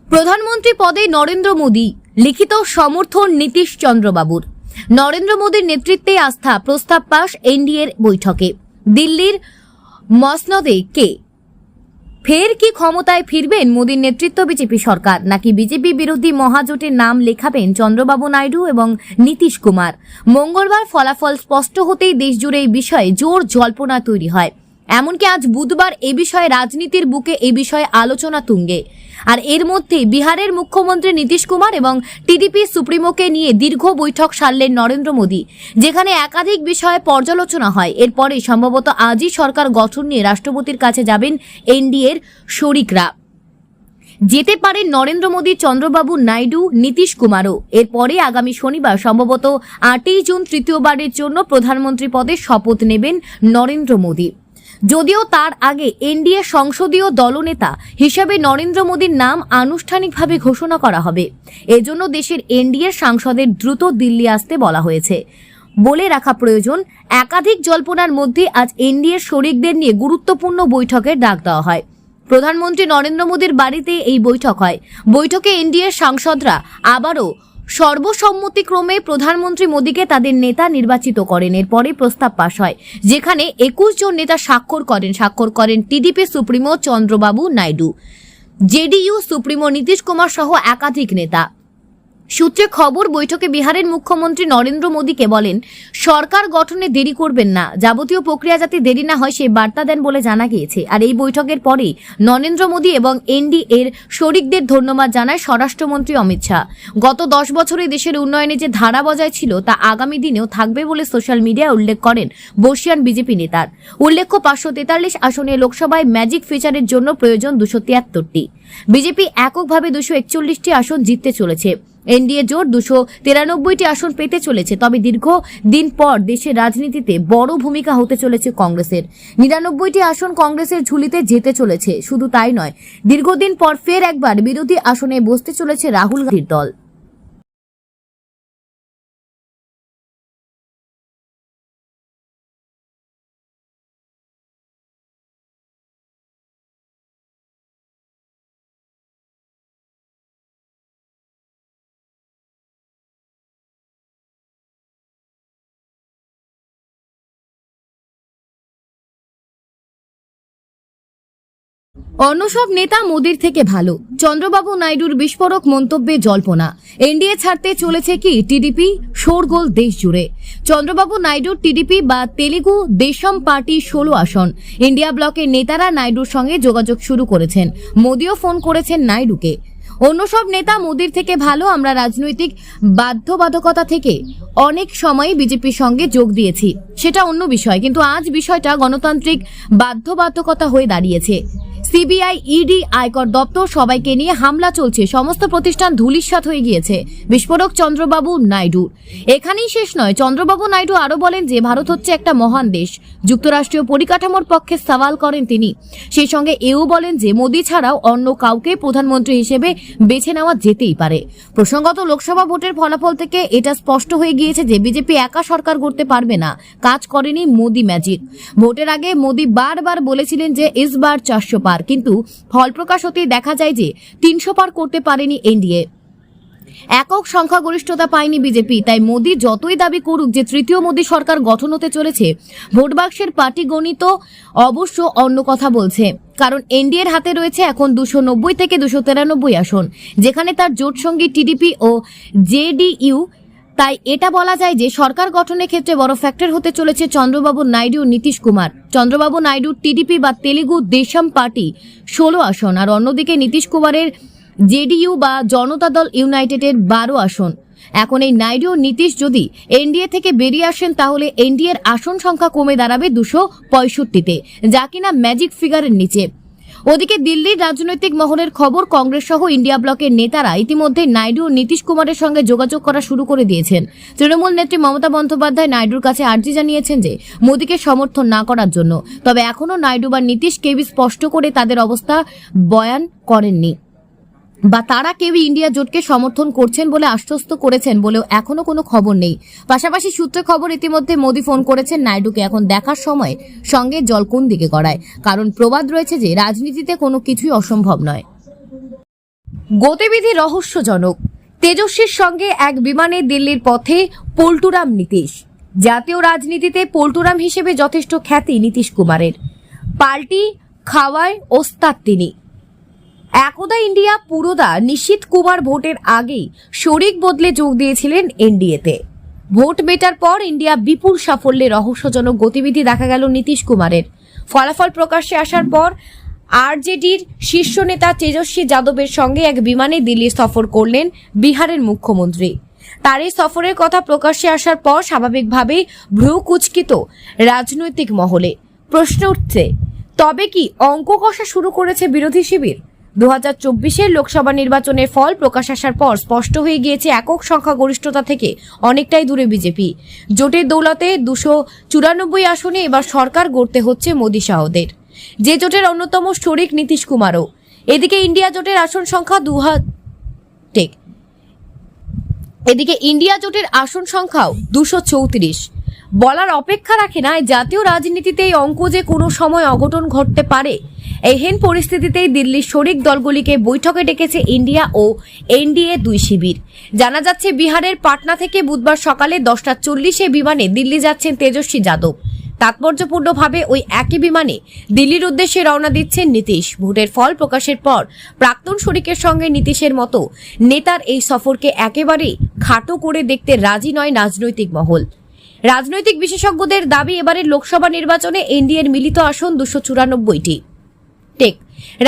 প্রধানমন্ত্রী পদে নরেন্দ্র মোদী, লিখিত সমর্থন নীতিশ চন্দ্রবাবুর। নরেন্দ্র মোদীর নেতৃত্বে আস্থা প্রস্তাব পাশ এনডিএর বৈঠকে। দিল্লির মসনদে কে ফের কি ক্ষমতায় ফিরবেন মোদীর নেতৃত্ব বিজেপি সরকার, নাকি বিজেপি বিরোধী মহাজোটের নাম লেখাবেন চন্দ্রবাবু নাইডু এবং নীতিশ কুমার? মঙ্গলবার ফলাফল স্পষ্ট হতেই দেশজুড়ে এই বিষয়ে জোর জল্পনা তৈরি হয়। এমনকি আজ বুধবার এ বিষয়ে রাজনীতির বুকে এ বিষয়ে আলোচনা তুঙ্গে। আর এর মধ্যে বিহারের মুখ্যমন্ত্রী নীতিশ কুমার এবং টিডিপি সুপ্রিমোকে নিয়ে দীর্ঘ বৈঠক সারলেন নরেন্দ্র মোদী, যেখানে একাধিক বিষয়ে পর্যালোচনা হয়। এরপরে সম্ভবত আজই সরকার গঠন নিয়ে রাষ্ট্রপতির কাছে যাবেন এনডিএর শরিকরা। যেতে পারেন নরেন্দ্র মোদী, চন্দ্রবাবু নাইডু, নীতিশ কুমারও। এরপরে আগামী শনিবার সম্ভবত 8ই জুন তৃতীয়বারের জন্য প্রধানমন্ত্রী পদে শপথ নেবেন নরেন্দ্র মোদী। যদিও তার আগে এনডিএ সংসদীয় দলনেতা হিসেবে নরেন্দ্র মোদীর নাম আনুষ্ঠানিকভাবে ঘোষণা করা হবে। এজন্য দেশের এনডিএ সাংসদের দ্রুত দিল্লি আসতে বলা হয়েছে। বলে রাখা প্রয়োজন, একাধিক জল্পনার মধ্যে আজ এনডিএর শরিকদের নিয়ে গুরুত্বপূর্ণ বৈঠকের ডাক দেওয়া হয়। প্রধানমন্ত্রী নরেন্দ্র মোদীর বাড়িতে এই বৈঠক হয়। বৈঠকে এনডিএর সাংসদরা আবারও সর্বসম্মতিক্রমে প্রধানমন্ত্রী মোদীকে তাদের নেতা নির্বাচিত করেন। এরপরে প্রস্তাব পাশ হয়, যেখানে 21 জন নেতা স্বাক্ষর করেন TDP supremo Chandrababu Naidu, JDU supremo Nitish Kumar সহ একাধিক নেতা। সূত্রে খবর, বৈঠকে বিহারের মুখ্যমন্ত্রী নরেন্দ্র মোদীকে বলেন, সরকার গঠনে দেরি করবেন না, যাবতীয় প্রক্রিয়া যাতে দেরি না হয় সেই বার্তা দেন বলে জানা গিয়েছে। আর এই বৈঠকের পরেই নরেন্দ্র মোদী এবং এনডিএর শরিকদের ধন্যবাদ জানায় স্বরাষ্ট্রমন্ত্রী অমিত শাহ। গত 10 বছরে দেশের উন্নয়নে যে ধারা বজায় ছিল তা আগামী দিনেও থাকবে বলে সোশ্যাল মিডিয়ায় উল্লেখ করেন বর্ষিয়ান বিজেপি নেতার। উল্লেখ্য, 543 আসনে লোকসভায় ম্যাজিক ফিচারের জন্য প্রয়োজন 273টি। বিজেপি এককভাবে 241টি আসন জিততে চলেছে। এনডিএ জোট 293টি আসন পেতে চলেছে। তবে দীর্ঘ দিন পর দেশের রাজনীতিতে বড় ভূমিকা হতে চলেছে কংগ্রেসের। 99টি আসন কংগ্রেসের ঝুলিতে যেতে চলেছে। শুধু তাই নয়, দীর্ঘদিন পর ফের একবার বিরোধী আসনে বসতে চলেছে রাহুল গান্ধীর দল। অন্য সব নেতা মোদীর থেকে ভালো, চন্দ্রবাবু নাইডুর বিস্ফোরক মন্তব্যে জল্পনা। এনডিএ ছাড়তে চলেছে কি টিডিপি? শোরগোল দেশ জুড়ে। চন্দ্রবাবু নাইডুর টিডিপি বা তেলেগু দেশম পার্টি 16 আসন। ইন্ডিয়া ব্লকের নেতারা নাইডুর সঙ্গে যোগাযোগ শুরু করেছেন। মোদীও ফোন করেছেন নাইডুকে। অন্য সব নেতা মোদীর থেকে ভালো, আমরা রাজনৈতিক বাধ্যবাধকতা থেকে অনেক সময় বিজেপির সঙ্গে যোগ দিয়েছি, সেটা অন্য বিষয়। কিন্তু আজ বিষয়টা গণতান্ত্রিক বাধ্যবাধকতা হয়ে দাঁড়িয়েছে। সিবিআই, ইডি, আয়কর দপ্তর সবাইকে নিয়ে হামলা চলছে। সমস্ত প্রতিষ্ঠান ধূলিসাৎ হয়ে গিয়েছে। বিস্ফোরক চন্দ্রবাবু নাইডু। এখানেই শেষ নয়, চন্দ্রবাবু নাইডু আরো বলেন যে ভারত হচ্ছে একটা মহান দেশ। যুক্তরাষ্ট্রীয় পরিকাঠামোর পক্ষে সওয়াল করেন তিনি। সেই সঙ্গে এও বলেন যে মোদী ছাড়াও অন্য কাউকে প্রধানমন্ত্রী হিসেবে বেছে নেওয়া যেতেই পারে। প্রসঙ্গত, লোকসভা ভোটের ফলাফল থেকে এটা স্পষ্ট হয়ে গিয়েছে যে বিজেপি একা সরকার করতে পারবে না। কাজ করেনি মোদী ম্যাজিক। ভোটের আগে মোদী বারবার বলেছিলেন যে ইসবার 400 পার, কিন্তু ফল প্রকাশ হতেই দেখা যায় যে 300 পার করতে পারেনি এনডিএ। একক সংখ্যাগরিষ্ঠতা পায়নি বিজেপি। তাই মোদী যতই দাবি করুক যে তৃতীয় মোদী সরকার গঠন হতে চলেছে, ভোট বাক্সের পার্টি গণিত অবশ্য অন্য কথা বলছে। কারণ এনডিএর হাতে রয়েছে এখন 290 থেকে 293 আসন, যেখানে তার জোট সঙ্গী টিডিপি ও জেডিইউ। তাই এটা বলা যায় যে সরকার গঠনের ক্ষেত্রে বড় ফ্যাক্টর হতে চলেছে চন্দ্রবাবু নাইডু ও নীতিশ কুমার। চন্দ্রবাবু নাইডু টিডিপি বা তেলেগু দেশম পার্টি 16 আসন, আর অন্যদিকে নীতিশ কুমারের জেডিইউ বা জনতা দল ইউনাইটেডের 12 আসন। এখন এই নাইডু ও নীতিশ যদি এনডিএ থেকে বেরিয়ে আসেন, তাহলে এনডিএর আসন সংখ্যা কমে দাঁড়াবে 265-তে, যা কিনা ম্যাজিক ফিগারের নিচে। ওদিকে দিল্লির রাজনৈতিক মহলের খবর, কংগ্রেস সহ ইন্ডিয়া ব্লকের নেতারা ইতিমধ্যে নাইডু ও নীতিশ কুমারের সঙ্গে যোগাযোগ করা শুরু করে দিয়েছেন। তৃণমূল নেত্রী মমতা বন্দ্যোপাধ্যায় নাইডুর কাছে আর্জি জানিয়েছেন যে মোদীকে সমর্থন না করার জন্য। তবে এখনো নাইডু বা নীতিশ কেউই স্পষ্ট করে তাদের অবস্থা বয়ান করেননি, বা তারা কেউই ইন্ডিয়া জোটকে সমর্থন করছেন বলে আশ্বস্ত করেছেন বলেও এখনো কোনো খবর নেই। পাশাপাশি সূত্রে খবর, ইতিমধ্যে মোদী ফোন করেছেন নাইডুকে। এখন দেখার সময় সঙ্গে জল কোন দিকে গড়ায়, কারণ প্রবাদ রয়েছে যে রাজনীতিতে কোনো কিছুই অসম্ভব নয়। গতিবিধি রহস্যজনক। তেজস্বীর সঙ্গে এক বিমানে দিল্লির পথে পল্টুরাম নীতিশ। জাতীয় রাজনীতিতে পল্টুরাম হিসেবে যথেষ্ট খ্যাতি নীতিশ কুমারের। পাল্টি খাওয়ায় ওস্তাদ তিনি। একদা ইন্ডিয়া পুরোদা নিশীথ কুমার ভোটের আগেই শরিক বদলে যোগ দিয়েছিলেন এনডিএতে। ভোট মেটার পর ইন্ডিয়া বিপুল সাফল্যে রহস্যজনক গতিবিধি দেখা গেল নীতিশ কুমারের। ফলাফল প্রকাশ্যে আসার পর আরজেডির শীর্ষ নেতা তেজস্বী যাদবের সঙ্গে এক বিমানে দিল্লি সফর করলেন বিহারের মুখ্যমন্ত্রী। তার এই সফরের কথা প্রকাশ্যে আসার পর স্বাভাবিকভাবেই ভ্রু কুঁচকিত রাজনৈতিক মহলে। প্রশ্ন উঠছে, তবে কি অঙ্ক কষা শুরু করেছে বিরোধী শিবির? 2024-এর লোকসভা নির্বাচনের ফল প্রকাশ আসার পর স্পষ্ট হয়ে গিয়েছে একক সংখ্যাগরিষ্ঠতা থেকে অনেকটাই দূরে বিজেপি। জোটের দৌলতে 294 আসনে এবার সরকার গড়তে হচ্ছে মোদী শাহদের, যে জোটের অন্যতম শরিক নীতিশ কুমারও। এদিকে ইন্ডিয়া জোটের আসন সংখ্যাও 234। বলার অপেক্ষা রাখে না জাতীয় রাজনীতিতে এই অঙ্ক যে কোনো সময় অঘটন ঘটতে পারে। এহেন পরিস্থিতিতেই দিল্লির শরিক দলগুলিকে বৈঠকে ডেকেছে ইন্ডিয়া ও এনডিএ দুই শিবির। জানা যাচ্ছে বিহারের পাটনা থেকে বুধবার সকালে 10:40 বিমানে দিল্লি যাচ্ছেন তেজস্বী যাদব। তাৎপর্যপূর্ণভাবে ওই একই বিমানে দিল্লির উদ্দেশ্যে রওনা দিচ্ছেন নীতিশ। ভোটের ফল প্রকাশের পর প্রাক্তন শরিকের সঙ্গে নীতিশের মতো নেতার এই সফরকে একেবারেই খাটো করে দেখতে রাজি নয় রাজনৈতিক মহল। রাজনৈতিক বিশেষজ্ঞদের দাবি, এবারের লোকসভা নির্বাচনে এনডিএর মিলিত আসন 294টি।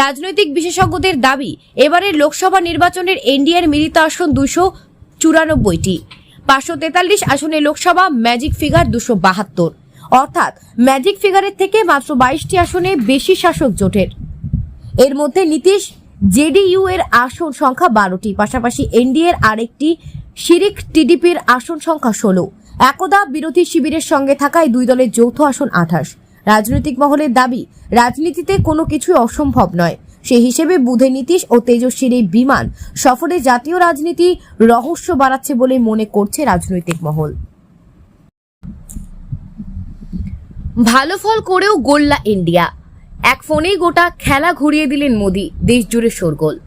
রাজনৈতিক বিশেষজ্ঞদের দাবি, এবারের লোকসভা নির্বাচনের এনডিএর মিলিত আসন 294টি। 543 আসনে লোকসভা, ম্যাজিক ফিগার 272, অর্থাৎ ম্যাজিক ফিগারের থেকে মাত্র 22টি আসনে বেশি শাসক জোটের। এর মধ্যে নীতিশ জেডিইউ এর আসন সংখ্যা 12টি, পাশাপাশি এনডিএর আরেকটি শিরিক টিডিপির আসন সংখ্যা 16। একদা বিরোধী শিবিরের সঙ্গে থাকায় দুই দলের যৌথ আসন 28। রাজনৈতিক মহলের দাবি, রাজনীতিতে কোনো কিছুই অসম্ভব নয়। সেই হিসেবে বুধে নীতিশ ও তেজস্বীর এই বিমান সফরে জাতীয় রাজনীতি রহস্য বাড়াচ্ছে বলে মনে করছে রাজনৈতিক মহল। ভালো ফল করেও গোল্লা ইন্ডিয়া, এক ফোনেই গোটা খেলা ঘুরিয়ে দিলেন মোদী, দেশ জুড়ে শোরগোল।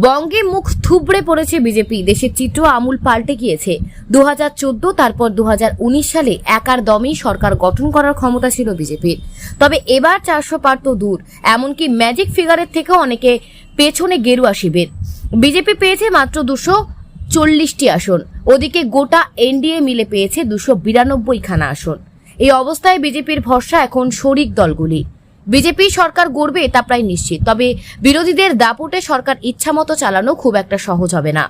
বঙ্গে মুখ থুবড়ে পড়েছে বিজেপি, দেশের চিত্র আমূল পাল্টে গিয়েছে। 2014 তারপর 2019 সালে একার দমেই সরকার গঠন করার ক্ষমতা ছিল বিজেপির। তবে এবার 400 পার তো দূর, এমনকি ম্যাজিক ফিগারের থেকেও অনেকে পেছনে গেরুয়া শিবির। বিজেপি পেয়েছে মাত্র 240টি আসন, ওদিকে গোটা এনডিএ মিলে পেয়েছে 292 খানা আসন। এই অবস্থায় বিজেপির ভরসা এখন শরিক দলগুলি। বিজেপি সরকার গড়বে তা প্রায় নিশ্চিত, তবে বিরোধীদের দাপটে সরকার ইচ্ছামতো চালানো খুব একটা সহজ হবে না।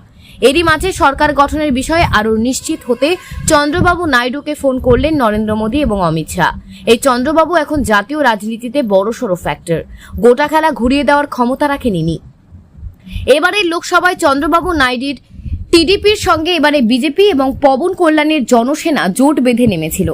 এরই মাঝে সরকার গঠনের বিষয়ে আরও নিশ্চিত হতে চন্দ্রবাবু নাইডুকে ফোন করলেন নরেন্দ্র মোদী এবং অমিত শাহ। এই চন্দ্রবাবু এখন জাতীয় রাজনীতিতে বড়সড় ফ্যাক্টর, গোটা খেলা ঘুরিয়ে দেওয়ার ক্ষমতা রাখেন ইনি। এবারের লোকসভায় চন্দ্রবাবু নাইডুর টিডিপির সঙ্গে এবারে বিজেপি এবং পবন কল্যাণের জনসেনা জোট বেঁধে নেমেছিল।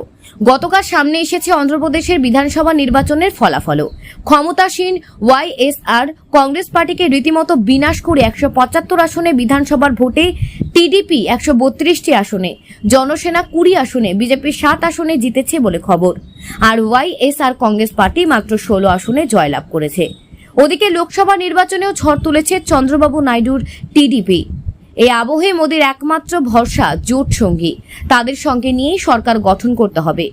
গতকাল সামনে এসেছে অন্ধ্রপ্রদেশের বিধানসভা নির্বাচনের ফলাফলও। ক্ষমতাসীন ওয়াইএসআর কংগ্রেস পার্টিকে রীতিমতো বিনাশ করে 175 আসনে বিধানসভার ভোটে টিডিপি 132টি আসনে, জনসেনা 20 আসনে, বিজেপি 7 আসনে জিতেছে বলে খবর। আর ওয়াইএসআর কংগ্রেস পার্টি মাত্র 16 আসনে জয়লাভ করেছে। ওদিকে লোকসভা নির্বাচনেও ঝড় তুলেছে চন্দ্রবাবু নাইডুর টিডিপি। এই আবহে মোদীর একমাত্র ভরসা জোট সঙ্গী, তাদের সঙ্গে নিয়েই সরকার গঠন করতে হবে।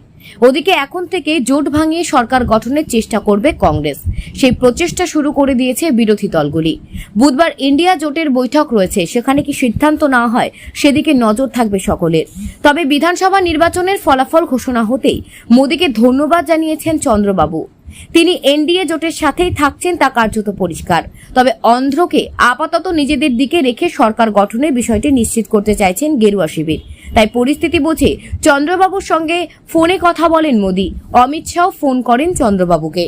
ওদিকে এখন থেকে জোট ভাঙিয়ে সরকার গঠনের চেষ্টা করবে কংগ্রেস, সেই প্রচেষ্টা শুরু করে দিয়েছে বিরোধী দলগুলি। বুধবার ইন্ডিয়া জোটের বৈঠক রয়েছে, সেখানে কি সিদ্ধান্ত না হয় সেদিকে নজর থাকবে সকলের। তবে বিধানসভা নির্বাচনের ফলাফল ঘোষণা হতেই মোদীকে ধন্যবাদ জানিয়েছেন চন্দ্রবাবু। তিনি এনডিএ জোটের সাথেই থাকছেন তা কার্যত পরিষ্কার। তবে অন্ধ্রকে আপাতত নিজেদের দিকে রেখে সরকার গঠনের বিষয়টি নিশ্চিত করতে চাইছেন গেরুয়া শিবির। তাই পরিস্থিতি বুঝে চন্দ্রবাবুর সঙ্গে ফোনে কথা বলেন মোদী। অমিত শাহ ফোন করেন চন্দ্রবাবুকে।